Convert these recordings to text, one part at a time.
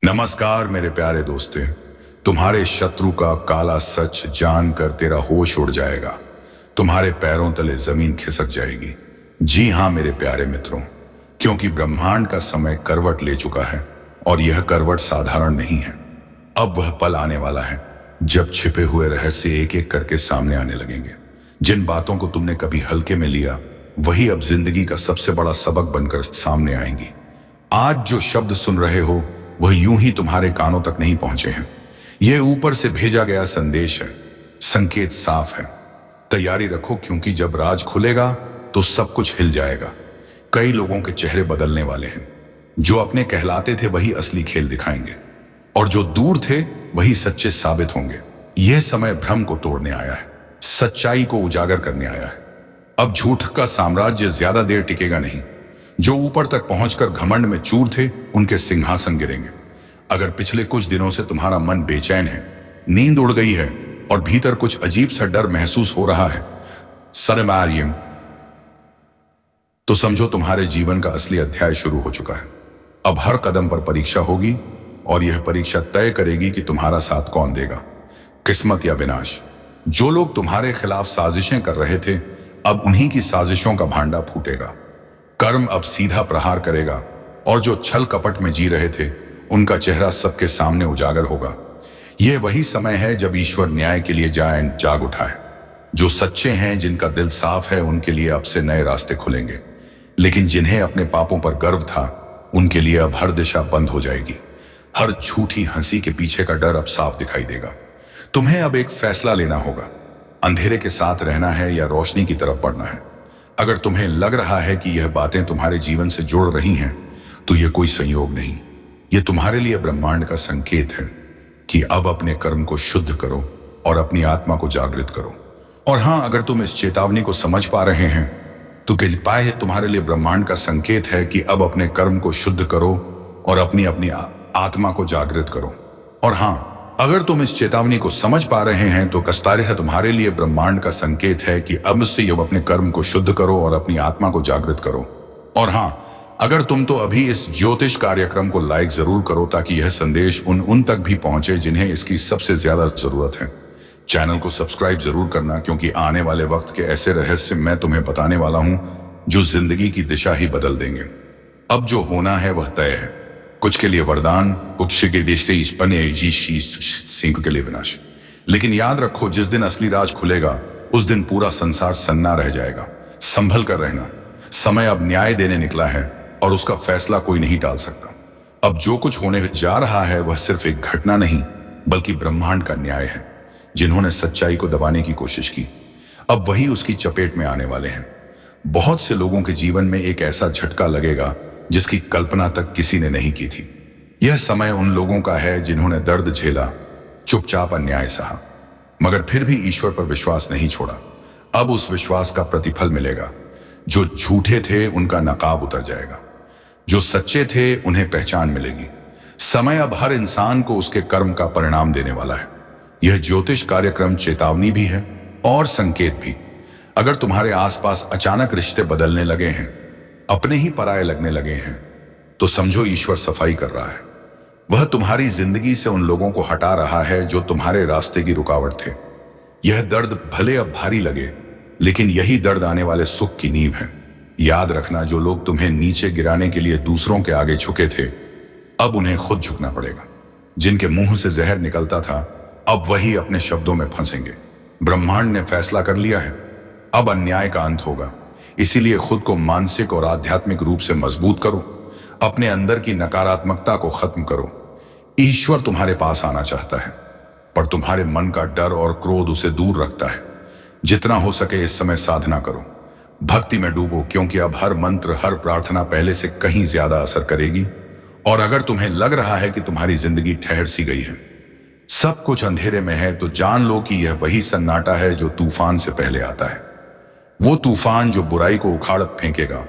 नमस्कार मेरे प्यारे दोस्ते। तुम्हारे शत्रु का काला सच जानकर तेरा होश उड़ जाएगा। तुम्हारे पैरों तले जमीन खिसक जाएगी। जी हाँ मेरे प्यारे मित्रों, क्योंकि ब्रह्मांड का समय करवट ले चुका है और यह करवट साधारण नहीं है। अब वह पल आने वाला है जब छिपे हुए रहस्य एक एक करके सामने आने लगेंगे। जिन बातों को तुमने कभी हल्के में लिया, वही अब जिंदगी का सबसे बड़ा सबक बनकर सामने आएंगी। आज जो शब्द सुन रहे हो वह यूं ही तुम्हारे कानों तक नहीं पहुंचे हैं। यह ऊपर से भेजा गया संदेश है। संकेत साफ है। तैयारी रखो, क्योंकि जब राज खुलेगा तो सब कुछ हिल जाएगा। कई लोगों के चेहरे बदलने वाले हैं। जो अपने कहलाते थे वही असली खेल दिखाएंगे, और जो दूर थे वही सच्चे साबित होंगे। यह समय भ्रम को तोड़ने आया है, सच्चाई को उजागर करने आया है। अब झूठ का साम्राज्य ज्यादा देर टिकेगा नहीं। जो ऊपर तक पहुंचकर घमंड में चूर थे, उनके सिंहासन गिरेंगे। अगर पिछले कुछ दिनों से तुम्हारा मन बेचैन है, नींद उड़ गई है और भीतर कुछ अजीब सा डर महसूस हो रहा है, सरमारियम, तो समझो तुम्हारे जीवन का असली अध्याय शुरू हो चुका है। अब हर कदम पर परीक्षा होगी, और यह परीक्षा तय करेगी कि तुम्हारा साथ कौन देगा, किस्मत या विनाश। जो लोग तुम्हारे खिलाफ साजिशें कर रहे थे, अब उन्हीं की साजिशों का भांडा फूटेगा। कर्म अब सीधा प्रहार करेगा, और जो छल कपट में जी रहे थे उनका चेहरा सबके सामने उजागर होगा। यह वही समय है जब ईश्वर न्याय के लिए जाग उठा है। जो सच्चे हैं, जिनका दिल साफ है, उनके लिए अब से नए रास्ते खुलेंगे। लेकिन जिन्हें अपने पापों पर गर्व था, उनके लिए अब हर दिशा बंद हो जाएगी। हर झूठी हंसी के पीछे का डर अब साफ दिखाई देगा। तुम्हें अब एक फैसला लेना होगा। अंधेरे के साथ रहना है या रोशनी की तरफ बढ़ना है। अगर तुम्हें लग रहा है कि यह बातें तुम्हारे जीवन से जुड़ रही हैं, तो यह कोई संयोग नहीं, यह तुम्हारे लिए ब्रह्मांड का संकेत है कि अब अपने कर्म को शुद्ध करो और अपनी आत्मा को जागृत करो। और हां, अगर तुम इस चेतावनी को समझ पा रहे हैं, तो कृपया यह तुम्हारे लिए ब्रह्मांड का संकेत है कि अब अपने कर्म को शुद्ध करो और अपनी अपनी आत्मा को जागृत करो। और हां, अगर तुम इस चेतावनी को समझ पा रहे हैं, तो कस्तारे तुम्हारे लिए ब्रह्मांड का संकेत है कि अब से अब अपने कर्म को शुद्ध करो और अपनी आत्मा को जागृत करो। और हां, अगर तुम तो अभी इस ज्योतिष कार्यक्रम को लाइक जरूर करो, ताकि यह संदेश उन तक भी पहुंचे जिन्हें इसकी सबसे ज्यादा जरूरत है। चैनल को सब्सक्राइब जरूर करना, क्योंकि आने वाले वक्त के ऐसे रहस्य मैं तुम्हें बताने वाला हूं जो जिंदगी की दिशा ही बदल देंगे। अब जो होना है वह तय है। कुछ के लिए वरदान, कुछ के सिंह के लिए विनाश। लेकिन याद रखो, जिस दिन असली राज खुलेगा, उस दिन पूरा संसार सन्ना रह जाएगा। संभल कर रहना। समय अब न्याय देने निकला है, और उसका फैसला कोई नहीं टाल सकता। अब जो कुछ होने जा रहा है वह सिर्फ एक घटना नहीं, बल्कि ब्रह्मांड का न्याय है। जिन्होंने सच्चाई को दबाने की कोशिश की, अब वही उसकी चपेट में आने वाले हैं। बहुत से लोगों के जीवन में एक ऐसा झटका लगेगा जिसकी कल्पना तक किसी ने नहीं की थी। यह समय उन लोगों का है जिन्होंने दर्द झेला, चुपचाप अन्याय सहा, मगर फिर भी ईश्वर पर विश्वास नहीं छोड़ा। अब उस विश्वास का प्रतिफल मिलेगा। जो झूठे थे उनका नकाब उतर जाएगा, जो सच्चे थे उन्हें पहचान मिलेगी। समय अब हर इंसान को उसके कर्म का परिणाम देने वाला है। यह ज्योतिष कार्यक्रम चेतावनी भी है और संकेत भी। अगर तुम्हारे आसपास अचानक रिश्ते बदलने लगे हैं, अपने ही पराये लगने लगे हैं, तो समझो ईश्वर सफाई कर रहा है। वह तुम्हारी जिंदगी से उन लोगों को हटा रहा है जो तुम्हारे रास्ते की रुकावट थे। यह दर्द भले अब भारी लगे, लेकिन यही दर्द आने वाले सुख की नींव है। याद रखना, जो लोग तुम्हें नीचे गिराने के लिए दूसरों के आगे झुके थे, अब उन्हें खुद झुकना पड़ेगा। जिनके मुंह से जहर निकलता था, अब वही अपने शब्दों में फंसेंगे। ब्रह्मांड ने फैसला कर लिया है, अब अन्याय का अंत होगा। इसीलिए खुद को मानसिक और आध्यात्मिक रूप से मजबूत करो। अपने अंदर की नकारात्मकता को खत्म करो। ईश्वर तुम्हारे पास आना चाहता है, पर तुम्हारे मन का डर और क्रोध उसे दूर रखता है। जितना हो सके इस समय साधना करो, भक्ति में डूबो, क्योंकि अब हर मंत्र, हर प्रार्थना पहले से कहीं ज्यादा असर करेगी। और अगर तुम्हें लग रहा है कि तुम्हारी जिंदगी ठहर सी गई है, सब कुछ अंधेरे में है, तो जान लो कि यह वही सन्नाटा है जो तूफान से पहले आता है। वो तूफान जो बुराई को उखाड़ फेंकेगा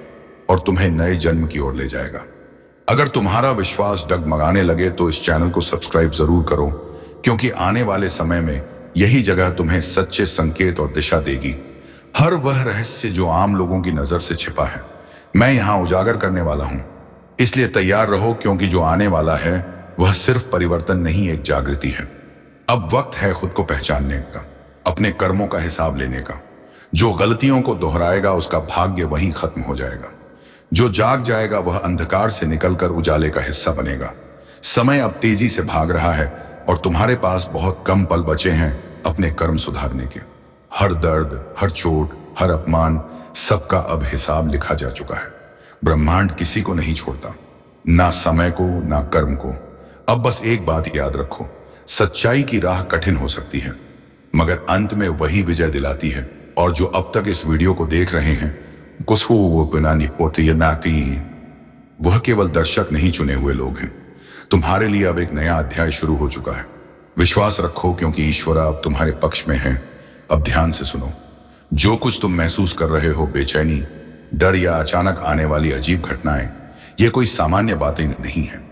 और तुम्हें नए जन्म की ओर ले जाएगा। अगर तुम्हारा विश्वास डगमगाने लगे, तो इस चैनल को सब्सक्राइब जरूर करो, क्योंकि आने वाले समय में यही जगह तुम्हें सच्चे संकेत और दिशा देगी। हर वह रहस्य जो आम लोगों की नजर से छिपा है, मैं यहां उजागर करने वाला हूं। इसलिए तैयार रहो, क्योंकि जो आने वाला है वह सिर्फ परिवर्तन नहीं, एक जागृति है। अब वक्त है खुद को पहचानने का, अपने कर्मों का हिसाब लेने का। जो गलतियों को दोहराएगा उसका भाग्य वहीं खत्म हो जाएगा। जो जाग जाएगा वह अंधकार से निकलकर उजाले का हिस्सा बनेगा। समय अब तेजी से भाग रहा है और तुम्हारे पास बहुत कम पल बचे हैं अपने कर्म सुधारने के। हर दर्द, हर चोट, हर अपमान, सबका अब हिसाब लिखा जा चुका है। ब्रह्मांड किसी को नहीं छोड़ता, ना समय को ना कर्म को। अब बस एक बात याद रखो, सच्चाई की राह कठिन हो सकती है मगर अंत में वही विजय दिलाती है। और जो अब तक इस वीडियो को देख रहे हैं, वह केवल दर्शक नहीं, चुने हुए लोग हैं। तुम्हारे लिए अब एक नया अध्याय शुरू हो चुका है। विश्वास रखो क्योंकि ईश्वर अब तुम्हारे पक्ष में है। अब ध्यान से सुनो, जो कुछ तुम महसूस कर रहे हो, बेचैनी, डर या अचानक आने वाली अजीब घटनाएं, ये कोई सामान्य बातें नहीं है।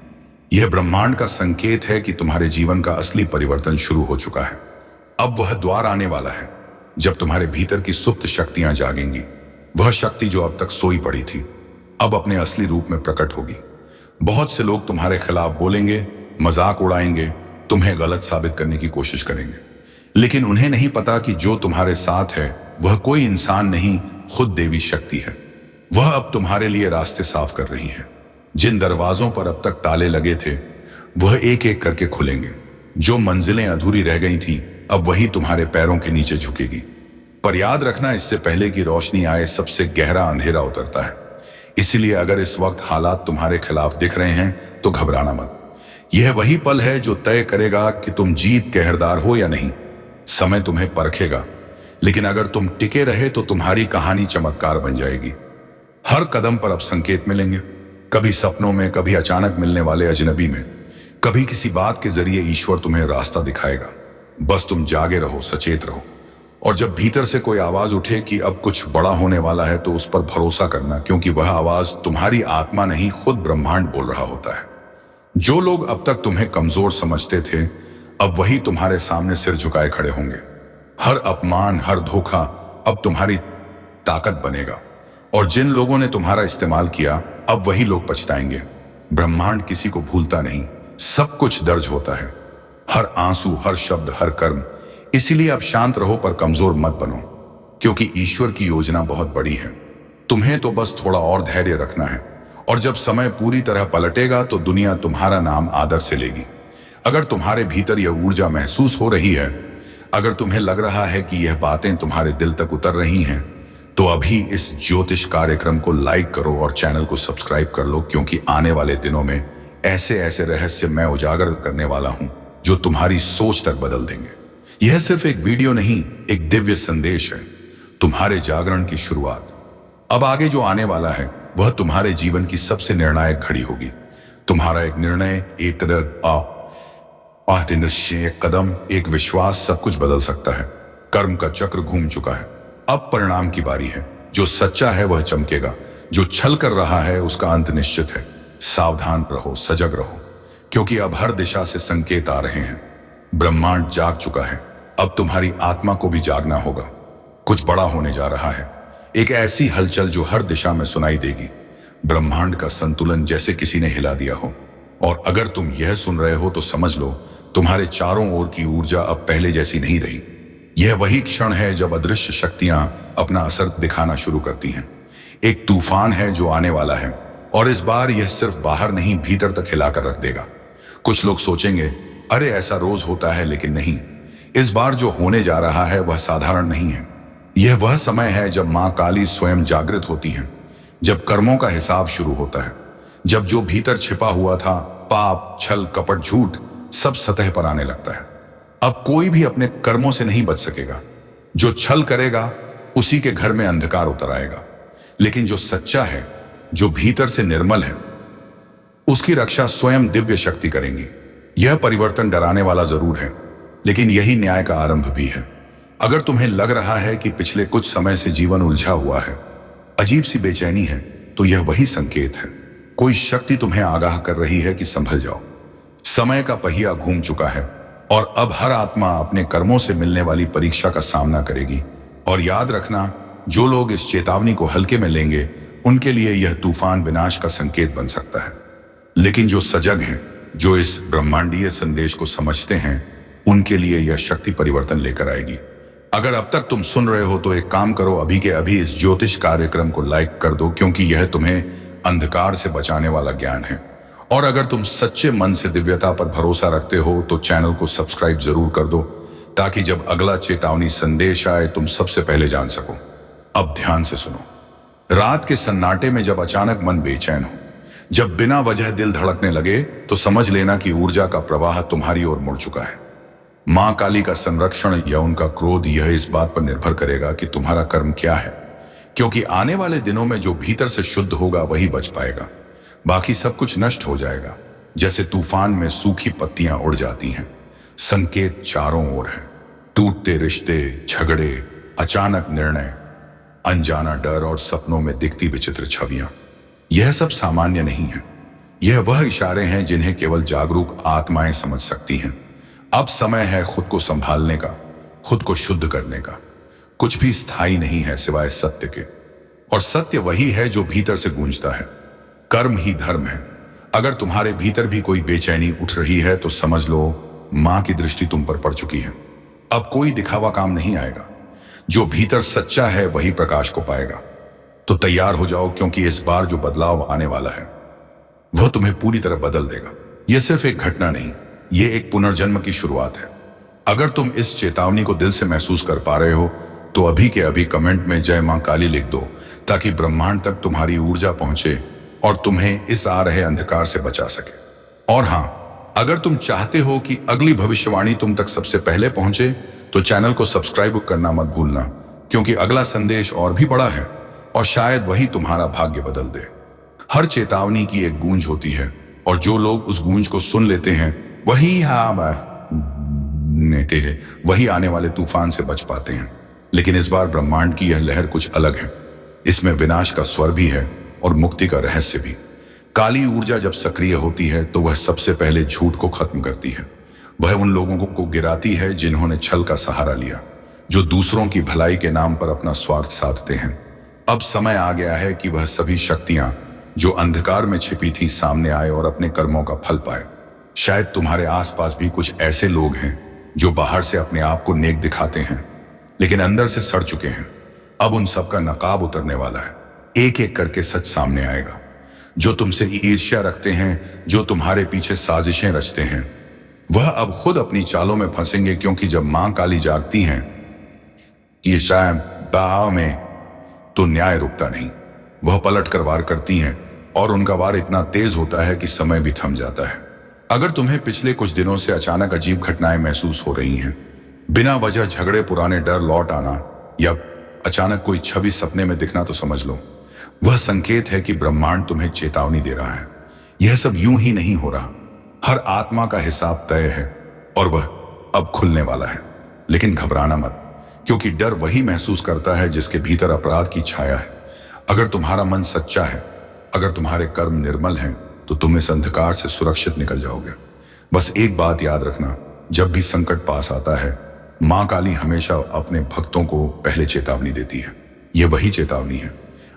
यह ब्रह्मांड का संकेत है कि तुम्हारे जीवन का असली परिवर्तन शुरू हो चुका है। अब वह द्वार आने वाला है जब तुम्हारे भीतर की सुप्त शक्तियां जागेंगी। वह शक्ति जो अब तक सोई पड़ी थी, अब अपने असली रूप में प्रकट होगी। बहुत से लोग तुम्हारे खिलाफ बोलेंगे, मजाक उड़ाएंगे, तुम्हें गलत साबित करने की कोशिश करेंगे, लेकिन उन्हें नहीं पता कि जो तुम्हारे साथ है वह कोई इंसान नहीं, खुद देवी शक्ति है। वह अब तुम्हारे लिए रास्ते साफ कर रही है। जिन दरवाजों पर अब तक ताले लगे थे वह एक एक करके खुलेंगे। जो मंजिलें अधूरी रह गई थीं, अब वही तुम्हारे पैरों के नीचे झुकेगी। पर याद रखना, इससे पहले कि रोशनी आए सबसे गहरा अंधेरा उतरता है। इसलिए अगर इस वक्त हालात तुम्हारे खिलाफ दिख रहे हैं तो घबराना मत। यह वही पल है जो तय करेगा कि तुम जीत के हकदार हो या नहीं। समय तुम्हें परखेगा, लेकिन अगर तुम टिके रहे तो तुम्हारी कहानी चमत्कार बन जाएगी। हर कदम पर अब संकेत मिलेंगे, कभी सपनों में, कभी अचानक मिलने वाले अजनबी में, कभी किसी बात के जरिए ईश्वर तुम्हें रास्ता दिखाएगा। बस तुम जागे रहो, सचेत रहो। और जब भीतर से कोई आवाज उठे कि अब कुछ बड़ा होने वाला है, तो उस पर भरोसा करना, क्योंकि वह आवाज तुम्हारी आत्मा नहीं, खुद ब्रह्मांड बोल रहा होता है। जो लोग अब तक तुम्हें कमजोर समझते थे, अब वही तुम्हारे सामने सिर झुकाए खड़े होंगे। हर अपमान, हर धोखा अब तुम्हारी ताकत बनेगा। और जिन लोगों ने तुम्हारा इस्तेमाल किया, अब वही लोग पछताएंगे। ब्रह्मांड किसी को भूलता नहीं, सब कुछ दर्ज होता है, हर आंसू, हर शब्द, हर कर्म। इसीलिए अब शांत रहो पर कमजोर मत बनो, क्योंकि ईश्वर की योजना बहुत बड़ी है। तुम्हें तो बस थोड़ा और धैर्य रखना है, और जब समय पूरी तरह पलटेगा तो दुनिया तुम्हारा नाम आदर से लेगी। अगर तुम्हारे भीतर यह ऊर्जा महसूस हो रही है, अगर तुम्हें लग रहा है कि यह बातें तुम्हारे दिल तक उतर रही हैं, तो अभी इस ज्योतिष कार्यक्रम को लाइक करो और चैनल को सब्सक्राइब कर लो, क्योंकि आने वाले दिनों में ऐसे ऐसे रहस्य मैं उजागर करने वाला हूं जो तुम्हारी सोच तक बदल देंगे। यह सिर्फ एक वीडियो नहीं, एक दिव्य संदेश है, तुम्हारे जागरण की शुरुआत। अब आगे जो आने वाला है वह तुम्हारे जीवन की सबसे निर्णायक घड़ी होगी। तुम्हारा एक निर्णय, एक कदम, एक विश्वास सब कुछ बदल सकता है। कर्म का चक्र घूम चुका है, अब परिणाम की बारी है। जो सच्चा है वह चमकेगा, जो छल कर रहा है उसका अंत निश्चित है। सावधान रहो, सजग रहो, क्योंकि अब हर दिशा से संकेत आ रहे हैं। ब्रह्मांड जाग चुका है, अब तुम्हारी आत्मा को भी जागना होगा। कुछ बड़ा होने जा रहा है, एक ऐसी हलचल जो हर दिशा में सुनाई देगी। ब्रह्मांड का संतुलन जैसे किसी ने हिला दिया हो। और अगर तुम यह सुन रहे हो तो समझ लो, तुम्हारे चारों ओर की ऊर्जा अब पहले जैसी नहीं रही। यह वही क्षण है जब अदृश्य शक्तियां अपना असर दिखाना शुरू करती हैं। एक तूफान है जो आने वाला है, और इस बार यह सिर्फ बाहर नहीं, भीतर तक हिलाकर रख देगा। कुछ लोग सोचेंगे, अरे ऐसा रोज होता है, लेकिन नहीं। इस बार जो होने जा रहा है वह साधारण नहीं है। यह वह समय है जब मां काली स्वयं जागृत होती हैं, जब कर्मों का हिसाब शुरू होता है, जब जो भीतर छिपा हुआ था, पाप, छल, कपट, झूठ, सब सतह पर आने लगता है। अब कोई भी अपने कर्मों से नहीं बच सकेगा। जो छल करेगा उसी के घर में अंधकार उतर आएगा, लेकिन जो सच्चा है, जो भीतर से निर्मल है, उसकी रक्षा स्वयं दिव्य शक्ति करेंगी। यह परिवर्तन डराने वाला जरूर है, लेकिन यही न्याय का आरंभ भी है। अगर तुम्हें लग रहा है कि पिछले कुछ समय से जीवन उलझा हुआ है, अजीब सी बेचैनी है, तो यह वही संकेत है। कोई शक्ति तुम्हें आगाह कर रही है कि संभल जाओ। समय का पहिया घूम चुका है, और अब हर आत्मा अपने कर्मों से मिलने वाली परीक्षा का सामना करेगी। और याद रखना, जो लोग इस चेतावनी को हल्के में लेंगे, उनके लिए यह तूफान विनाश का संकेत बन सकता है। लेकिन जो सजग हैं, जो इस ब्रह्मांडीय संदेश को समझते हैं उनके लिए यह शक्ति परिवर्तन लेकर आएगी। अगर अब तक तुम सुन रहे हो तो एक काम करो, अभी के अभी इस ज्योतिष कार्यक्रम को लाइक कर दो, क्योंकि यह तुम्हें अंधकार से बचाने वाला ज्ञान है। और अगर तुम सच्चे मन से दिव्यता पर भरोसा रखते हो तो चैनल को सब्सक्राइब जरूर कर दो, ताकि जब अगला चेतावनी संदेश आए तुम सबसे पहले जान सको। अब ध्यान से सुनो। रात के सन्नाटे में जब अचानक मन बेचैन हो, जब बिना वजह दिल धड़कने लगे, तो समझ लेना कि ऊर्जा का प्रवाह तुम्हारी ओर मुड़ चुका है। मां काली का संरक्षण या उनका क्रोध यह इस बात पर निर्भर करेगा कि तुम्हारा कर्म क्या है, क्योंकि आने वाले दिनों में जो भीतर से शुद्ध होगा वही बच पाएगा, बाकी सब कुछ नष्ट हो जाएगा। जैसे तूफान में सूखी पत्तियां उड़ जाती हैं। संकेत चारों ओर है। टूटते रिश्ते, झगड़े, अचानक निर्णय, अनजाना डर और सपनों में दिखती विचित्र छवियां। यह सब सामान्य नहीं है। यह वह इशारे हैं जिन्हें केवल जागरूक आत्माएं समझ सकती हैं। अब समय है खुद को संभालने का, खुद को शुद्ध करने का। कुछ भी स्थायी नहीं है सिवाय सत्य के, और सत्य वही है जो भीतर से गूंजता है। कर्म ही धर्म है। अगर तुम्हारे भीतर भी कोई बेचैनी उठ रही है तो समझ लो मां की दृष्टि तुम पर पड़ चुकी है। अब कोई दिखावा काम नहीं आएगा। जो भीतर सच्चा है वही प्रकाश को पाएगा। तो तैयार हो जाओ, क्योंकि इस बार जो बदलाव आने वाला है वह तुम्हें पूरी तरह बदल देगा। यह सिर्फ एक घटना नहीं, यह एक पुनर्जन्म की शुरुआत है। अगर तुम इस चेतावनी को दिल से महसूस कर पा रहे हो तो अभी के अभी कमेंट में जय मां काली लिख दो, ताकि ब्रह्मांड तक तुम्हारी ऊर्जा पहुंचे और तुम्हें इस आ रहे अंधकार से बचा सके। और हां, अगर तुम चाहते हो कि अगली भविष्यवाणी तुम तक सबसे पहले पहुंचे तो चैनल को सब्सक्राइब करना मत भूलना, क्योंकि अगला संदेश और भी बड़ा है और शायद वही तुम्हारा भाग्य बदल दे। हर चेतावनी की एक गूंज होती है, और जो लोग उस गूंज को सुन लेते हैं वही आने वाले तूफान से बच पाते हैं। लेकिन इस बार ब्रह्मांड की यह लहर कुछ अलग है। इसमें विनाश का स्वर भी है और मुक्ति का रहस्य भी। काली ऊर्जा जब सक्रिय होती है तो वह सबसे पहले झूठ को खत्म करती है। वह उन लोगों को गिराती है जिन्होंने छल का सहारा लिया, जो दूसरों की भलाई के नाम पर अपना स्वार्थ साधते हैं। अब समय आ गया है कि वह सभी शक्तियां जो अंधकार में छिपी थी सामने आए और अपने कर्मों का फल पाए। शायद तुम्हारे आसपास भी कुछ ऐसे लोग हैं जो बाहर से अपने आप को नेक दिखाते हैं, लेकिन अंदर से सड़ चुके हैं। अब उन सब का नकाब उतरने वाला है। एक एक करके सच सामने आएगा। जो तुमसे ईर्ष्या रखते हैं, जो तुम्हारे पीछे साजिशें रचते हैं, वह अब खुद अपनी चालों में फंसेंगे, क्योंकि जब मां काली जागती हैं ईर्ष्या बाव में, तो न्याय रुकता नहीं। वह पलट कर वार करती हैं, और उनका वार इतना तेज होता है कि समय भी थम जाता है। अगर तुम्हें पिछले कुछ दिनों से अचानक अजीब घटनाएं महसूस हो रही हैं, बिना वजह झगड़े, पुराने डर लौट आना, या अचानक कोई छवि सपने में दिखना, तो समझ लो वह संकेत है कि ब्रह्मांड तुम्हें चेतावनी दे रहा है। यह सब यूं ही नहीं हो रहा। हर आत्मा का हिसाब तय है और वह अब खुलने वाला है। लेकिन घबराना मत, क्योंकि डर वही महसूस करता है जिसके भीतर अपराध की छाया है। अगर तुम्हारा मन सच्चा है, अगर तुम्हारे कर्म निर्मल हैं, तो तुम इस अंधकार से सुरक्षित निकल जाओगे। बस एक बात याद रखना, जब भी संकट पास आता है, मां काली हमेशा अपने भक्तों को पहले चेतावनी देती है। यह वही चेतावनी है।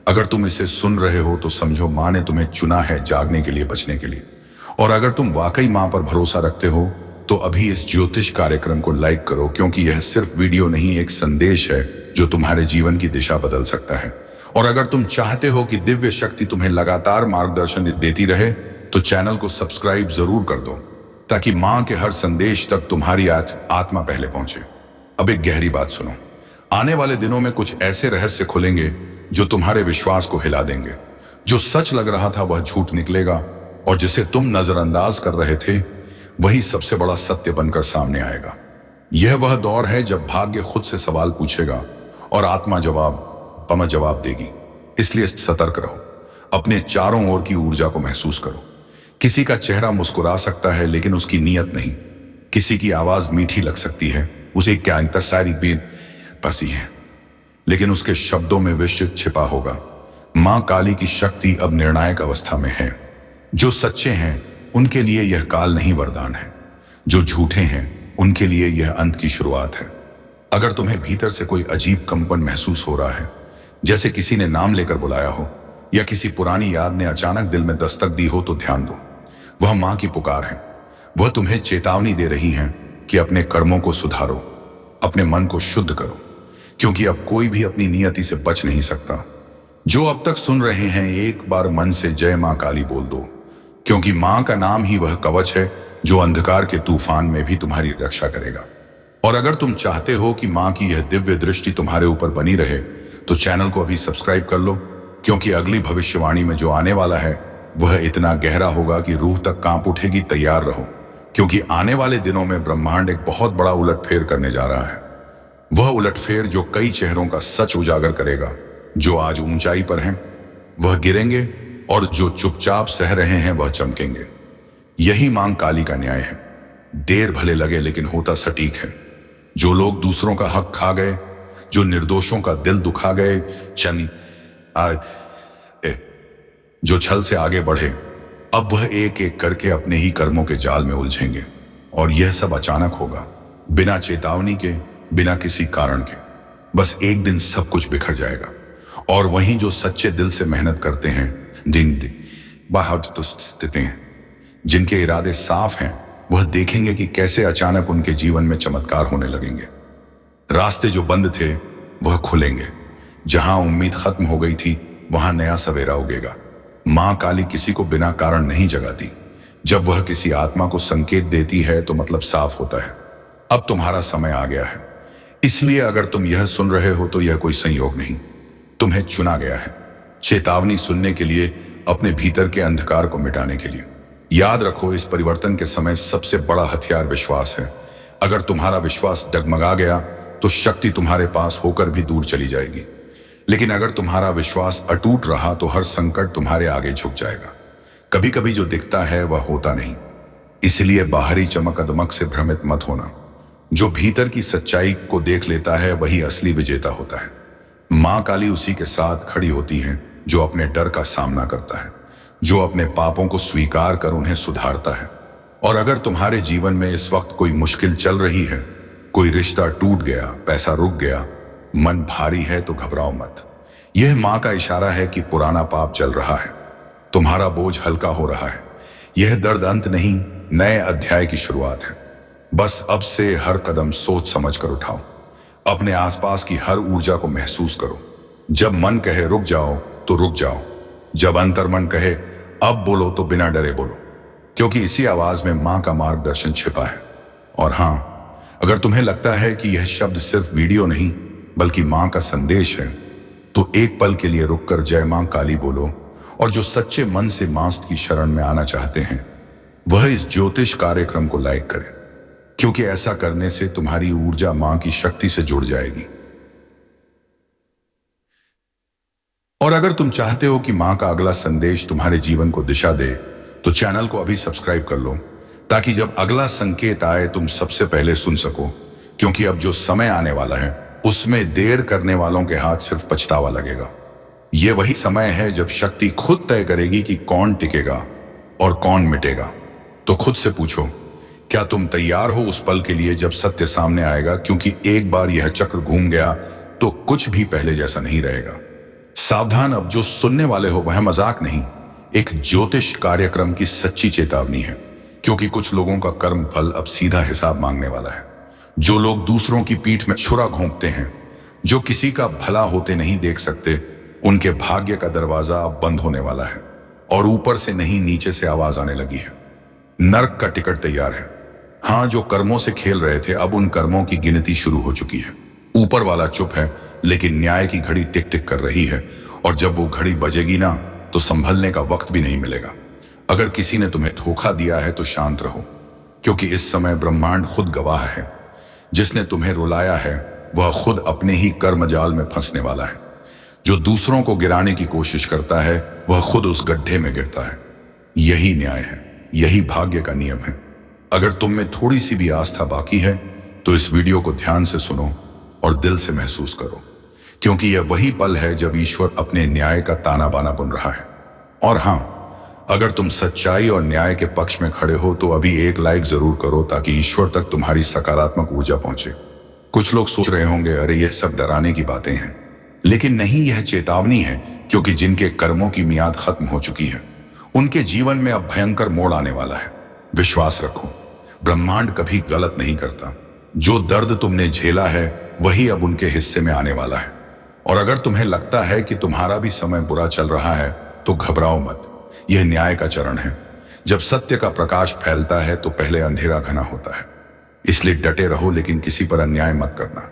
अगर तुम इसे सुन रहे हो तो समझो मां ने तुम्हें चुना है जागने के लिए, बचने के लिए। और अगर तुम वाकई मां पर भरोसा रखते हो तो अभी इस ज्योतिष कार्यक्रम को लाइक करो, क्योंकि यह सिर्फ वीडियो नहीं, एक संदेश है जो तुम्हारे जीवन की दिशा बदल सकता है। और अगर तुम चाहते हो कि दिव्य शक्ति तुम्हें लगातार मार्गदर्शन देती रहे तो चैनल को सब्सक्राइब जरूर कर दो, ताकि मां के हर संदेश तक तुम्हारी आत्मा पहले पहुंचे। अब एक गहरी बात सुनो। आने वाले दिनों में कुछ ऐसे रहस्य खुलेंगे जो तुम्हारे विश्वास को हिला देंगे। जो सच लग रहा था वह झूठ निकलेगा, और जिसे तुम नजरअंदाज कर रहे थे वही सबसे बड़ा सत्य बनकर सामने आएगा। यह वह दौर है जब भाग्य खुद से सवाल पूछेगा और आत्मा जवाब देगी। इसलिए सतर्क रहो। अपने चारों ओर की ऊर्जा को महसूस करो। किसी का चेहरा मुस्कुरा सकता है लेकिन उसकी नीयत नहीं। किसी की आवाज मीठी लग सकती है, उसे क्या सारी बेन पसी है, लेकिन उसके शब्दों में विष छिपा होगा। मां काली की शक्ति अब निर्णायक अवस्था में है। जो सच्चे हैं उनके लिए यह काल नहीं वरदान है। जो झूठे हैं उनके लिए यह अंत की शुरुआत है। अगर तुम्हें भीतर से कोई अजीब कंपन महसूस हो रहा है, जैसे किसी ने नाम लेकर बुलाया हो या किसी पुरानी याद ने अचानक दिल में दस्तक दी हो, तो ध्यान दो, वह मां की पुकार है। वह तुम्हें चेतावनी दे रही हैं कि अपने कर्मों को सुधारो, अपने मन को शुद्ध करो, क्योंकि अब कोई भी अपनी नियति से बच नहीं सकता। जो अब तक सुन रहे हैं, एक बार मन से जय मां काली बोल दो, क्योंकि मां का नाम ही वह कवच है जो अंधकार के तूफान में भी तुम्हारी रक्षा करेगा। और अगर तुम चाहते हो कि मां की यह दिव्य दृष्टि तुम्हारे ऊपर बनी रहे, तो चैनल को अभी सब्सक्राइब कर लो, क्योंकि अगली भविष्यवाणी में जो आने वाला है वह इतना गहरा होगा कि रूह तक कांप उठेगी। तैयार रहो, क्योंकि आने वाले दिनों में ब्रह्मांड एक बहुत बड़ा उलटफेर करने जा रहा है। वह उलटफेर जो कई चेहरों का सच उजागर करेगा। जो आज ऊंचाई पर हैं वह गिरेंगे, और जो चुपचाप सह रहे हैं वह चमकेंगे। यही मां काली का न्याय है। देर भले लगे लेकिन होता सटीक है। जो लोग दूसरों का हक खा गए, जो निर्दोषों का दिल दुखा गए, जो छल से आगे बढ़े, अब वह एक एक करके अपने ही कर्मों के जाल में उलझेंगे। और यह सब अचानक होगा, बिना चेतावनी के, बिना किसी कारण के। बस एक दिन सब कुछ बिखर जाएगा। और वहीं जो सच्चे दिल से मेहनत करते हैं, जिनके इरादे साफ हैं, वह देखेंगे कि कैसे अचानक उनके जीवन में चमत्कार होने लगेंगे। रास्ते जो बंद थे वह खुलेंगे। जहां उम्मीद खत्म हो गई थी वहां नया सवेरा उगेगा। मां काली किसी को बिना कारण नहीं जगाती। जब वह किसी आत्मा को संकेत देती है तो मतलब साफ होता है, अब तुम्हारा समय आ गया है। इसलिए अगर तुम यह सुन रहे हो तो यह कोई संयोग नहीं, तुम्हें चुना गया है चेतावनी सुनने के लिए, अपने भीतर के अंधकार को मिटाने के लिए। याद रखो, इस परिवर्तन के समय सबसे बड़ा हथियार विश्वास है। अगर तुम्हारा विश्वास डगमगा गया तो शक्ति तुम्हारे पास होकर भी दूर चली जाएगी। लेकिन अगर तुम्हारा विश्वास अटूट रहा तो हर संकट तुम्हारे आगे झुक जाएगा। कभी कभी जो दिखता है वह होता नहीं, इसलिए बाहरी चमकदमक से भ्रमित मत होना। जो भीतर की सच्चाई को देख लेता है वही असली विजेता होता है। मां काली उसी के साथ खड़ी होती हैं जो अपने डर का सामना करता है, जो अपने पापों को स्वीकार कर उन्हें सुधारता है। और अगर तुम्हारे जीवन में इस वक्त कोई मुश्किल चल रही है, कोई रिश्ता टूट गया, पैसा रुक गया, मन भारी है, तो घबराओ मत। यह मां का इशारा है कि पुराना पाप जल रहा है, तुम्हारा बोझ हल्का हो रहा है। यह दर्द अंत नहीं, नए अध्याय की शुरुआत है। बस अब से हर कदम सोच समझ कर उठाओ। अपने आसपास की हर ऊर्जा को महसूस करो। जब मन कहे रुक जाओ तो रुक जाओ। जब अंतर्मन कहे अब बोलो तो बिना डरे बोलो, क्योंकि इसी आवाज में मां का मार्गदर्शन छिपा है। और हां, अगर तुम्हें लगता है कि यह शब्द सिर्फ वीडियो नहीं बल्कि मां का संदेश है, तो एक पल के लिए रुककर जय मां काली बोलो। और जो सच्चे मन से मां की शरण में आना चाहते हैं वह इस ज्योतिष कार्यक्रम को लाइक करें, क्योंकि ऐसा करने से तुम्हारी ऊर्जा मां की शक्ति से जुड़ जाएगी। और अगर तुम चाहते हो कि मां का अगला संदेश तुम्हारे जीवन को दिशा दे, तो चैनल को अभी सब्सक्राइब कर लो, ताकि जब अगला संकेत आए तुम सबसे पहले सुन सको। क्योंकि अब जो समय आने वाला है उसमें देर करने वालों के हाथ सिर्फ पछतावा लगेगा। यह वही समय है जब शक्ति खुद तय करेगी कि कौन टिकेगा और कौन मिटेगा। तो खुद से पूछो, क्या तुम तैयार हो उस पल के लिए जब सत्य सामने आएगा? क्योंकि एक बार यह चक्र घूम गया तो कुछ भी पहले जैसा नहीं रहेगा। सावधान, अब जो सुनने वाले हो वह मजाक नहीं, एक ज्योतिष कार्यक्रम की सच्ची चेतावनी है। क्योंकि कुछ लोगों का कर्म फल अब सीधा हिसाब मांगने वाला है। जो लोग दूसरों की पीठ में छुरा घोंपते हैं, जो किसी का भला होते नहीं देख सकते, उनके भाग्य का दरवाजा अब बंद होने वाला है। और ऊपर से नहीं, नीचे से आवाज आने लगी है, नर्क का टिकट तैयार है। हाँ, जो कर्मों से खेल रहे थे अब उन कर्मों की गिनती शुरू हो चुकी है। ऊपर वाला चुप है, लेकिन न्याय की घड़ी टिक टिक कर रही है। और जब वो घड़ी बजेगी ना, तो संभलने का वक्त भी नहीं मिलेगा। अगर किसी ने तुम्हें धोखा दिया है तो शांत रहो, क्योंकि इस समय ब्रह्मांड खुद गवाह है। जिसने तुम्हें रुलाया है वह खुद अपने ही कर्मजाल में फंसने वाला है। जो दूसरों को गिराने की कोशिश करता है वह खुद उस गड्ढे में गिरता है। यही न्याय है, यही भाग्य का नियम है। अगर तुम में थोड़ी सी भी आस्था बाकी है तो इस वीडियो को ध्यान से सुनो और दिल से महसूस करो, क्योंकि यह वही पल है जब ईश्वर अपने न्याय का ताना बाना बुन रहा है। और हां, अगर तुम सच्चाई और न्याय के पक्ष में खड़े हो तो अभी एक लाइक जरूर करो, ताकि ईश्वर तक तुम्हारी सकारात्मक ऊर्जा पहुंचे। कुछ लोग सोच रहे होंगे, अरे ये सब डराने की बातें हैं, लेकिन नहीं, यह चेतावनी है। क्योंकि जिनके कर्मों की मियाद खत्म हो चुकी है उनके जीवन में अब भयंकर मोड़ आने वाला है। विश्वास रखो, ब्रह्मांड कभी गलत नहीं करता। जो दर्द तुमने झेला है वही अब उनके हिस्से में आने वाला है। और अगर तुम्हें लगता है कि तुम्हारा भी समय बुरा चल रहा है तो घबराओ मत। यह न्याय का चरण है। जब सत्य का प्रकाश फैलता है तो पहले अंधेरा घना होता है। इसलिए डटे रहो, लेकिन किसी पर अन्याय मत करना,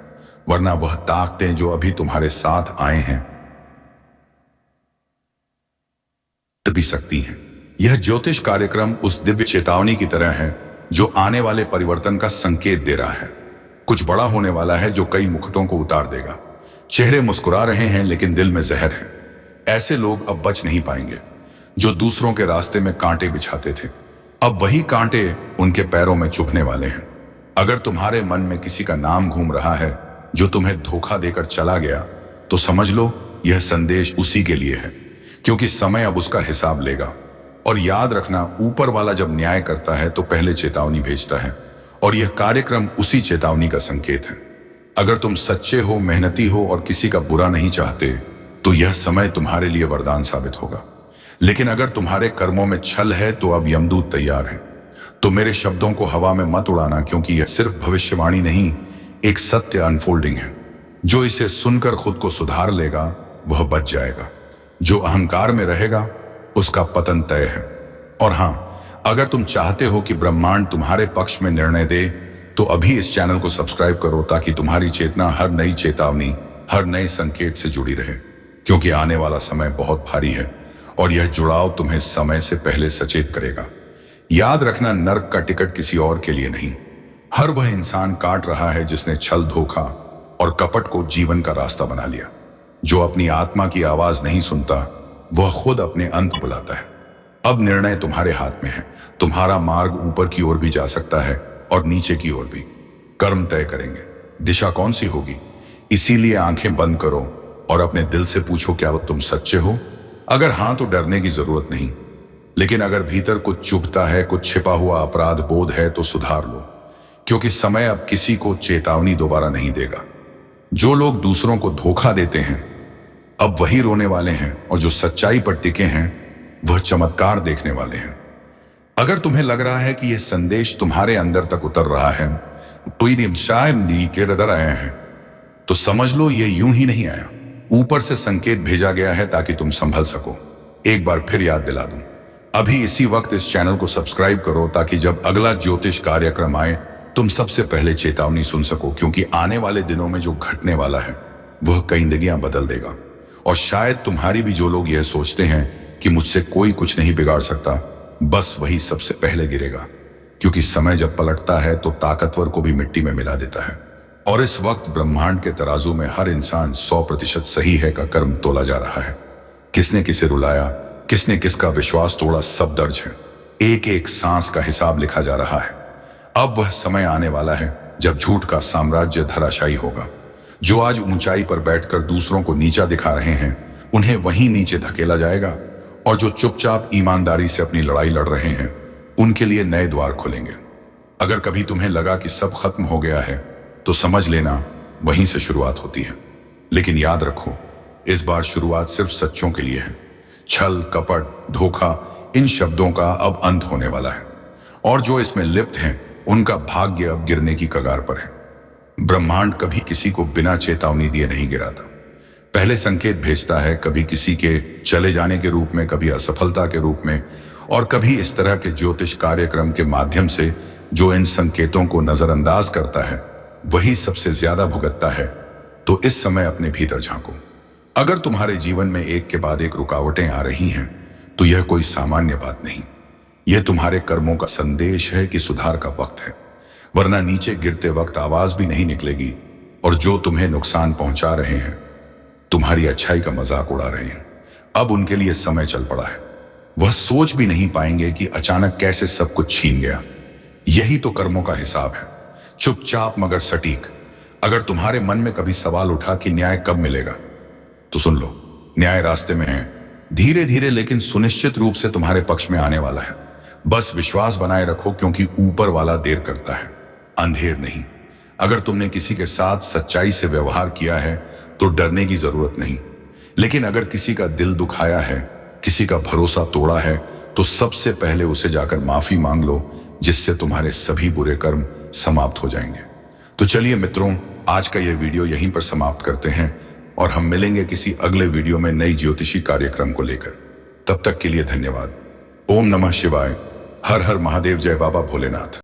वरना वह ताकतें जो अभी तुम्हारे साथ आए हैं भी सकती हैं। यह ज्योतिष कार्यक्रम उस दिव्य चेतावनी की तरह है जो आने वाले परिवर्तन का संकेत दे रहा है। कुछ बड़ा होने वाला है जो कई मुकुटों को उतार देगा। चेहरे मुस्कुरा रहे हैं लेकिन दिल में जहर है। ऐसे लोग अब बच नहीं पाएंगे। जो दूसरों के रास्ते में कांटे बिछाते थे, अब वही कांटे उनके पैरों में चुभने वाले हैं। अगर तुम्हारे मन में किसी का नाम घूम रहा है जो तुम्हें धोखा देकर चला गया, तो समझ लो यह संदेश उसी के लिए है, क्योंकि समय अब उसका हिसाब लेगा। और याद रखना, ऊपर वाला जब न्याय करता है तो पहले चेतावनी भेजता है, और यह कार्यक्रम उसी चेतावनी का संकेत है। अगर तुम सच्चे हो, मेहनती हो और किसी का बुरा नहीं चाहते, तो यह समय तुम्हारे लिए वरदान साबित होगा। लेकिन अगर तुम्हारे कर्मों में छल है तो अब यमदूत तैयार है। तो मेरे शब्दों को हवा में मत उड़ाना, क्योंकि यह सिर्फ भविष्यवाणी नहीं, एक सत्य अनफोल्डिंग है। जो इसे सुनकर खुद को सुधार लेगा वह बच जाएगा। जो अहंकार में रहेगा उसका पतन तय है। और हाँ, अगर तुम चाहते हो कि ब्रह्मांड तुम्हारे पक्ष में निर्णय दे, तो अभी इस चैनल को सब्सक्राइब करो, ताकि तुम्हारी चेतना हर नई चेतावनी, हर नए संकेत से जुड़ी रहे। क्योंकि आने वाला समय बहुत भारी है और यह जुड़ाव तुम्हें समय से पहले सचेत करेगा। याद रखना, नर्क का टिकट किसी और के लिए नहीं, हर वह इंसान काट रहा है जिसने छल, धोखा और कपट को जीवन का रास्ता बना लिया। जो अपनी आत्मा की आवाज नहीं सुनता, वह खुद अपने अंत बुलाता है। अब निर्णय तुम्हारे हाथ में है। तुम्हारा मार्ग ऊपर की ओर भी जा सकता है और नीचे की ओर भी। कर्म तय करेंगे, दिशा कौन सी होगी। इसीलिए आंखें बंद करो और अपने दिल से पूछो, क्या वो तुम सच्चे हो? अगर हां, तो डरने की जरूरत नहीं। लेकिन अगर भीतर कुछ चुभता है, कुछ छिपा हुआ अपराध बोध है, तो सुधार लो, क्योंकि समय अब किसी को चेतावनी दोबारा नहीं देगा। जो लोग दूसरों को धोखा देते हैं अब वही रोने वाले हैं, और जो सच्चाई पर टिके हैं वह चमत्कार देखने वाले हैं। अगर तुम्हें लग रहा है कि यह संदेश तुम्हारे अंदर तक उतर रहा है, कोई शायद के रदर आए हैं, तो समझ लो ये यूं ही नहीं आया। ऊपर से संकेत भेजा गया है ताकि तुम संभल सको। एक बार फिर याद दिला दूं, अभी इसी वक्त इस चैनल को सब्सक्राइब करो, ताकि जब अगला ज्योतिष कार्यक्रम आए तुम सबसे पहले चेतावनी सुन सको। क्योंकि आने वाले दिनों में जो घटने वाला है वह कई जिंदगियां बदल देगा। और शायद तुम्हारी भी, जो लोग यह सोचते हैं कि मुझसे कोई कुछ नहीं बिगाड़ सकता, बस वही सबसे पहले गिरेगा। क्योंकि समय जब पलटता है तो ताकतवर को भी मिट्टी में मिला देता है। और इस वक्त ब्रह्मांड के तराजू में हर इंसान 100% सही है का कर्म तोला जा रहा है। किसने किसे रुलाया, किसने किसका विश्वास तोड़ा, सब दर्ज है। एक एक सांस का हिसाब लिखा जा रहा है। अब वह समय आने वाला है जब झूठ का साम्राज्य धराशायी होगा। जो आज ऊंचाई पर बैठकर दूसरों को नीचा दिखा रहे हैं, उन्हें वहीं नीचे धकेला जाएगा। और जो चुपचाप ईमानदारी से अपनी लड़ाई लड़ रहे हैं, उनके लिए नए द्वार खुलेंगे। अगर कभी तुम्हें लगा कि सब खत्म हो गया है, तो समझ लेना वहीं से शुरुआत होती है। लेकिन याद रखो, इस बार शुरुआत सिर्फ सच्चों के लिए है। छल, कपट, धोखा, इन शब्दों का अब अंत होने वाला है। और जो इसमें लिप्त हैं, उनका भाग्य अब गिरने की कगार पर है। ब्रह्मांड कभी किसी को बिना चेतावनी दिए नहीं गिराता। पहले संकेत भेजता है, कभी किसी के चले जाने के रूप में, कभी असफलता के रूप में, और कभी इस तरह के ज्योतिष कार्यक्रम के माध्यम से। जो इन संकेतों को नजरअंदाज करता है वही सबसे ज्यादा भुगतता है। तो इस समय अपने भीतर झांको। अगर तुम्हारे जीवन में एक के बाद एक रुकावटें आ रही हैं, तो यह कोई सामान्य बात नहीं, यह तुम्हारे कर्मों का संदेश है कि सुधार का वक्त है। वरना नीचे गिरते वक्त आवाज भी नहीं निकलेगी। और जो तुम्हें नुकसान पहुंचा रहे हैं, तुम्हारी अच्छाई का मजाक उड़ा रहे हैं, अब उनके लिए समय चल पड़ा है। वह सोच भी नहीं पाएंगे कि अचानक कैसे सब कुछ छीन गया। यही तो कर्मों का हिसाब है, चुपचाप मगर सटीक। अगर तुम्हारे मन में कभी सवाल उठा कि न्याय कब मिलेगा, तो सुन लो, न्याय रास्ते में है। धीरे धीरे लेकिन सुनिश्चित रूप से तुम्हारे पक्ष में आने वाला है। बस विश्वास बनाए रखो, क्योंकि ऊपर वाला देर करता है, अंधेर नहीं। अगर तुमने किसी के साथ सच्चाई से व्यवहार किया है तो डरने की जरूरत नहीं। लेकिन अगर किसी का दिल दुखाया है, किसी का भरोसा तोड़ा है, तो सबसे पहले उसे जाकर माफी मांग लो, जिससे तुम्हारे सभी बुरे कर्म समाप्त हो जाएंगे। तो चलिए मित्रों, आज का यह वीडियो यहीं पर समाप्त करते हैं और हम मिलेंगे किसी अगले वीडियो में नई ज्योतिषी कार्यक्रम को लेकर। तब तक के लिए धन्यवाद। ओम नमः शिवाय। हर हर महादेव। जय बाबा भोलेनाथ।